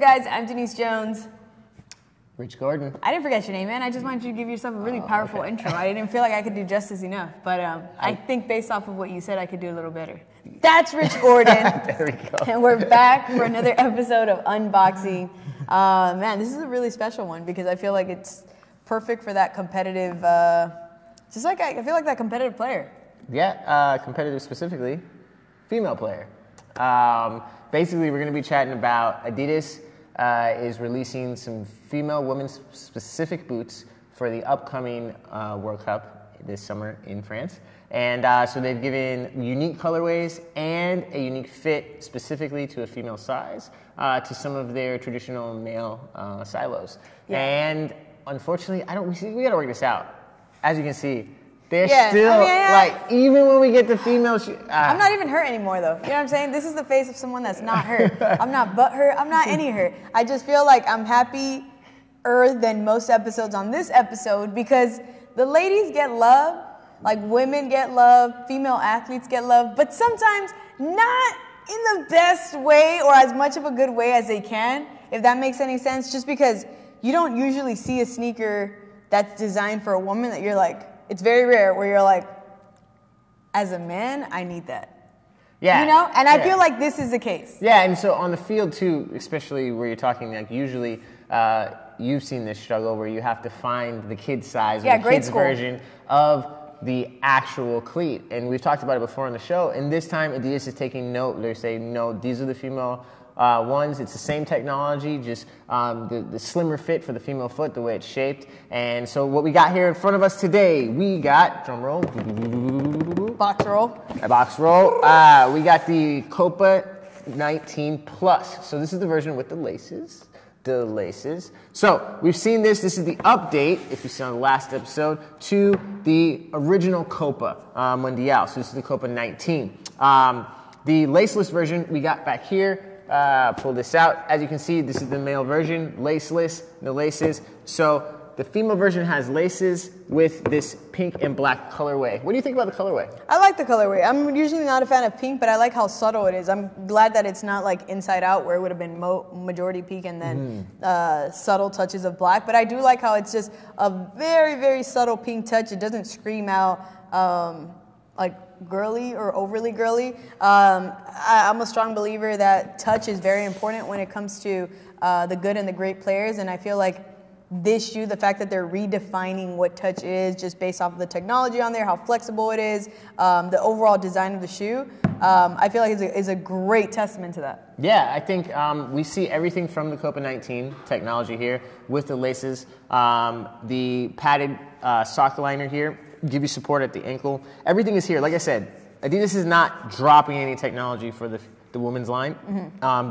guys? I'm Denise Jones. Rich Gordon. I didn't forget your name, man. I just wanted you to give yourself a really powerful intro. I didn't feel like I could do justice enough, but I think based off of what you said, I could do a little better. That's Rich Gordon. There we go. And we're back for another episode of Unboxing. Man, this is a really special one because I feel like it's perfect for that competitive, just like I feel like that competitive player. Yeah, competitive specifically, female player. Basically, we're going to be chatting about Adidas is releasing some female women's specific boots for the upcoming World Cup this summer in France. And so they've given unique colorways and a unique fit specifically to a female size to some of their traditional male silos. Yeah. And unfortunately, we got to work this out. As you can see, they're still, like, even when we get the female... I'm not even hurt anymore, though. You know what I'm saying? This is the face of someone that's not hurt. I'm not butt hurt. I'm not any hurt. I just feel like I'm happier than most episodes on this episode because the ladies get love, like women get love, female athletes get love, but sometimes not in the best way or as much of a good way as they can, if that makes any sense, just because you don't usually see a sneaker that's designed for a woman that you're like... It's very rare where you're like, as a man, I need that. Yeah. You know? And I feel like this is the case. Yeah, and so on the field, too, especially where you're talking, like, usually you've seen this struggle where you have to find the kid's size or the kid's version of the actual cleat. And we've talked about it before on the show. And this time, Adidas is taking note. They're saying, no, these are the female ones. It's the same technology, just the slimmer fit for the female foot, the way it's shaped. And so what we got here in front of us today, we got, drum roll, box roll. A box roll. We got the Copa 19.1. So this is the version with the laces. So we've seen this. This is the update, if you saw the last episode, to the original Copa Mundial. So this is the Copa 19. The laceless version we got back here. Pull this out. As you can see, this is the male version, laceless, no laces. So the female version has laces with this pink and black colorway. What do you think about the colorway? I like the colorway. I'm usually not a fan of pink, but I like how subtle it is. I'm glad that it's not like inside out where it would have been majority pink and then subtle touches of black. But I do like how it's just a very, very subtle pink touch. It doesn't scream out like girly or overly girly. I'm a strong believer that touch is very important when it comes to the good and the great players, and I feel like this shoe, the fact that they're redefining what touch is just based off of the technology on there, how flexible it is, the overall design of the shoe, I feel like is a great testament to that. Yeah, I think we see everything from the Copa 19 technology here with the laces, the padded sock liner here, give you support at the ankle. Everything is here. Like I said, Adidas is not dropping any technology for the women's line.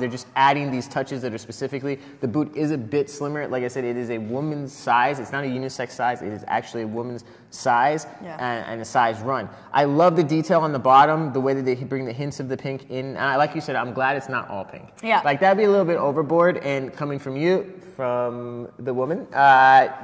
They're just adding these touches that are specifically. The boot is a bit slimmer. Like I said, it is a woman's size. It's not a unisex size. It is actually a woman's size and a size run. I love the detail on the bottom, the way that they bring the hints of the pink in. And like you said, I'm glad it's not all pink. Yeah. Like, that'd be a little bit overboard, and coming from you, from the woman,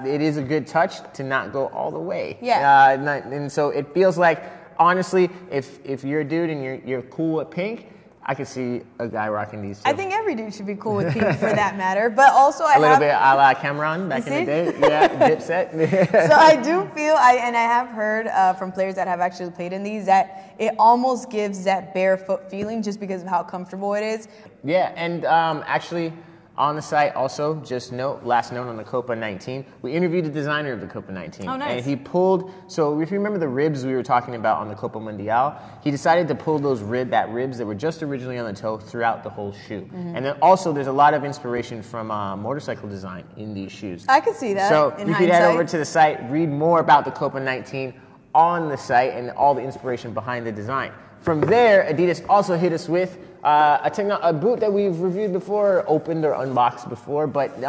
it is a good touch to not go all the way. Yeah. And so it feels like, honestly, if you're a dude and you're cool with pink, I could see a guy rocking these too. I think every dude should be cool with pink for that matter. But also a little bit a la Cameron back in the day. Yeah, Dipset. So I do feel, and I have heard from players that have actually played in these, that it almost gives that barefoot feeling just because of how comfortable it is. Yeah, and actually, on the site, also, just last note on the Copa 19, we interviewed the designer of the Copa 19. Oh, nice. And he pulled, so if you remember the ribs we were talking about on the Copa Mundial, he decided to pull those ribs that were just originally on the toe throughout the whole shoe. And then also, there's a lot of inspiration from motorcycle design in these shoes. I could see that. So you could head over to the site, read more about the Copa 19 on the site and all the inspiration behind the design. From there, Adidas also hit us with a boot that we've reviewed before, opened or unboxed before, but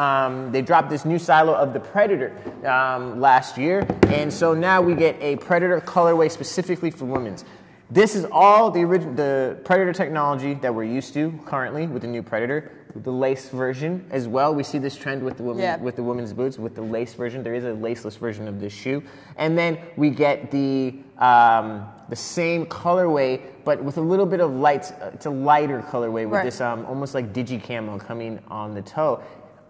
they dropped this new silo of the Predator last year, and so now we get a Predator colorway specifically for women's. This is all the Predator technology that we're used to currently with the new Predator, with the lace version as well. We see this trend with the with the women's boots with the lace version. There is a laceless version of this shoe, and then we get the same colorway, but with a little bit of lights. It's a lighter colorway with this almost like digi camo coming on the toe.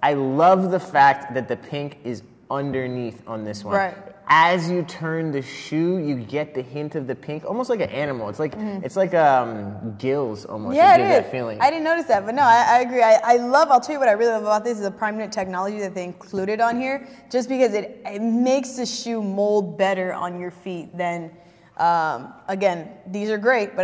I love the fact that the pink is underneath on this one. Right. As you turn the shoe, you get the hint of the pink, almost like an animal. It's like gills almost. Yeah, it gives it is. that feeling. I didn't notice that, but no, I agree. I'll tell you what I really love about this is the prime knit technology that they included on here, just because it makes the shoe mold better on your feet than, again, these are great, but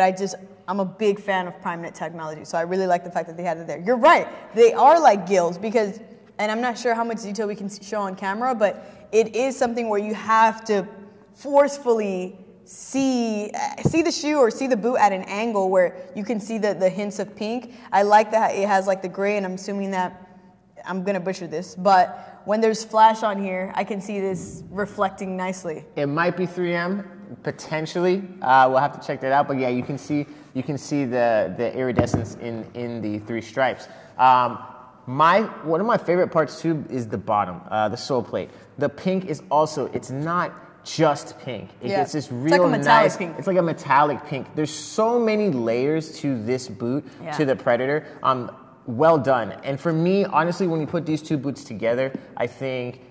I'm a big fan of prime knit technology, so I really like the fact that they had it there. You're right, they are like gills because, and I'm not sure how much detail we can show on camera, but it is something where you have to forcefully see the shoe or see the boot at an angle where you can see the hints of pink. I like that it has like the gray, and I'm assuming that, I'm gonna butcher this, but when there's flash on here, I can see this reflecting nicely. It might be 3M, potentially. We'll have to check that out, but yeah, you can see the iridescence in the three stripes. One of my favorite parts too is the bottom, the sole plate. The pink is also, it's not just pink. It's this real like a metallic pink. It's like a metallic pink. There's so many layers to this boot, to the Predator. Well done. And for me, honestly, when you put these two boots together, I think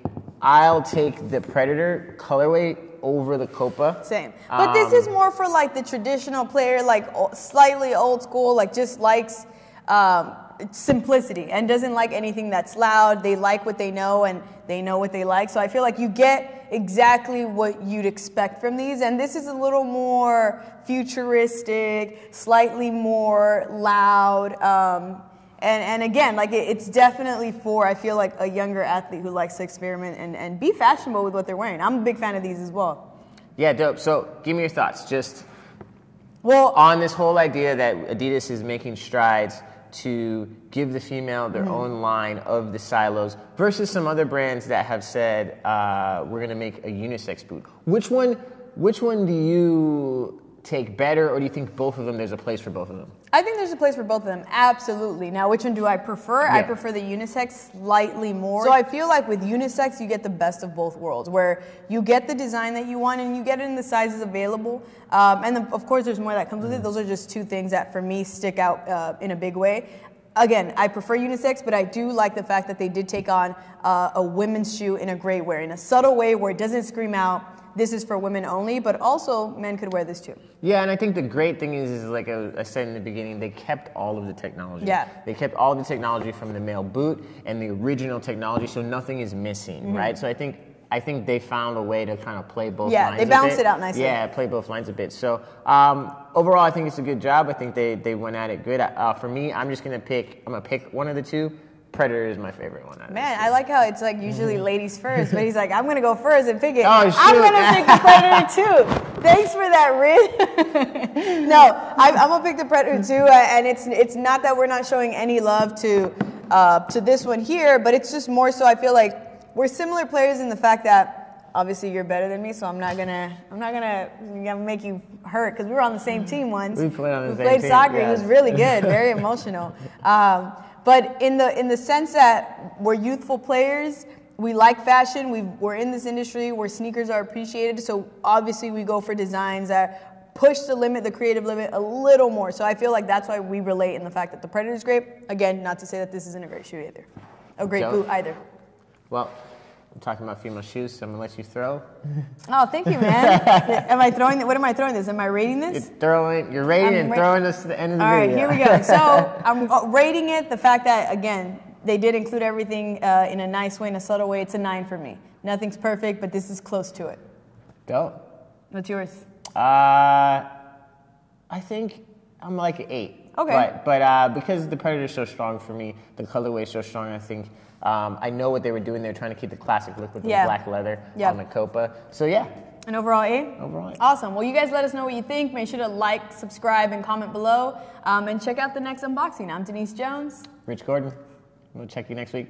I'll take the Predator colorway over the Copa. Same. But this is more for like the traditional player, like slightly old school, like just likes simplicity and doesn't like anything that's loud. They like what they know and they know what they like. So I feel like you get exactly what you'd expect from these. And this is a little more futuristic, slightly more loud. And again, like it's definitely for, I feel like, a younger athlete who likes to experiment and be fashionable with what they're wearing. I'm a big fan of these as well. Yeah, dope. So give me your thoughts. Just on this whole idea that Adidas is making strides to give the female their own line of the silos versus some other brands that have said we're going to make a unisex boot. Which one do you take better, or do you think both of them, there's a place for both of them? I think there's a place for both of them, absolutely. Now, which one do I prefer? I prefer the unisex slightly more. So I feel like with unisex, you get the best of both worlds, where you get the design that you want and you get it in the sizes available. And then, of course, there's more that comes with it. Those are just two things that, for me, stick out in a big way. Again, I prefer unisex, but I do like the fact that they did take on a women's shoe in a great way, in a subtle way where it doesn't scream out, this is for women only, but also men could wear this too. Yeah, and I think the great thing is like I said in the beginning, they kept all of the technology. Yeah. They kept all the technology from the male boot and the original technology, so nothing is missing, right? So I think they found a way to kind of play both lines. Yeah, they balanced it out nicely. Yeah, play both lines a bit. So overall, I think it's a good job. I think they went at it good. For me, I'm gonna pick one of the two. Predator is my favorite one. Man, I like how it's like usually ladies first, but he's like, I'm gonna go first and pick it. Oh, shoot. I'm gonna pick the Predator too. Thanks for that, Rid. No, I'm gonna pick the Predator too, and it's not that we're not showing any love to this one here, but it's just more so I feel like we're similar players in the fact that obviously you're better than me, so I'm not gonna make you hurt because we were on the same team once. We played on the same team. We played soccer. It was really good, very emotional. But in the sense that we're youthful players, we like fashion, we're in this industry where sneakers are appreciated, so obviously we go for designs that push the limit, the creative limit, a little more. So I feel like that's why we relate in the fact that the Predator is great. Again, not to say that this isn't a great shoe either. A great boot either. Well, I'm talking about female shoes, so I'm going to let you throw. Oh, thank you, man. Am I throwing what am I throwing this? Am I rating this? You're rating and throwing this to the end of the video. All right, here we go. So I'm rating it, the fact that, again, they did include everything in a nice way, in a subtle way. It's a 9 for me. Nothing's perfect, but this is close to it. Dope. What's yours? I think I'm like an 8. Okay. But because the Predator is so strong for me, the colorway is so strong, I think I know what they were doing. They were trying to keep the classic look with the black leather on the Copa. So yeah. An overall 8? Overall 8. Awesome. Well, you guys let us know what you think. Make sure to like, subscribe, and comment below. And check out the next unboxing. I'm Denise Jones. Rich Gordon. We'll check you next week.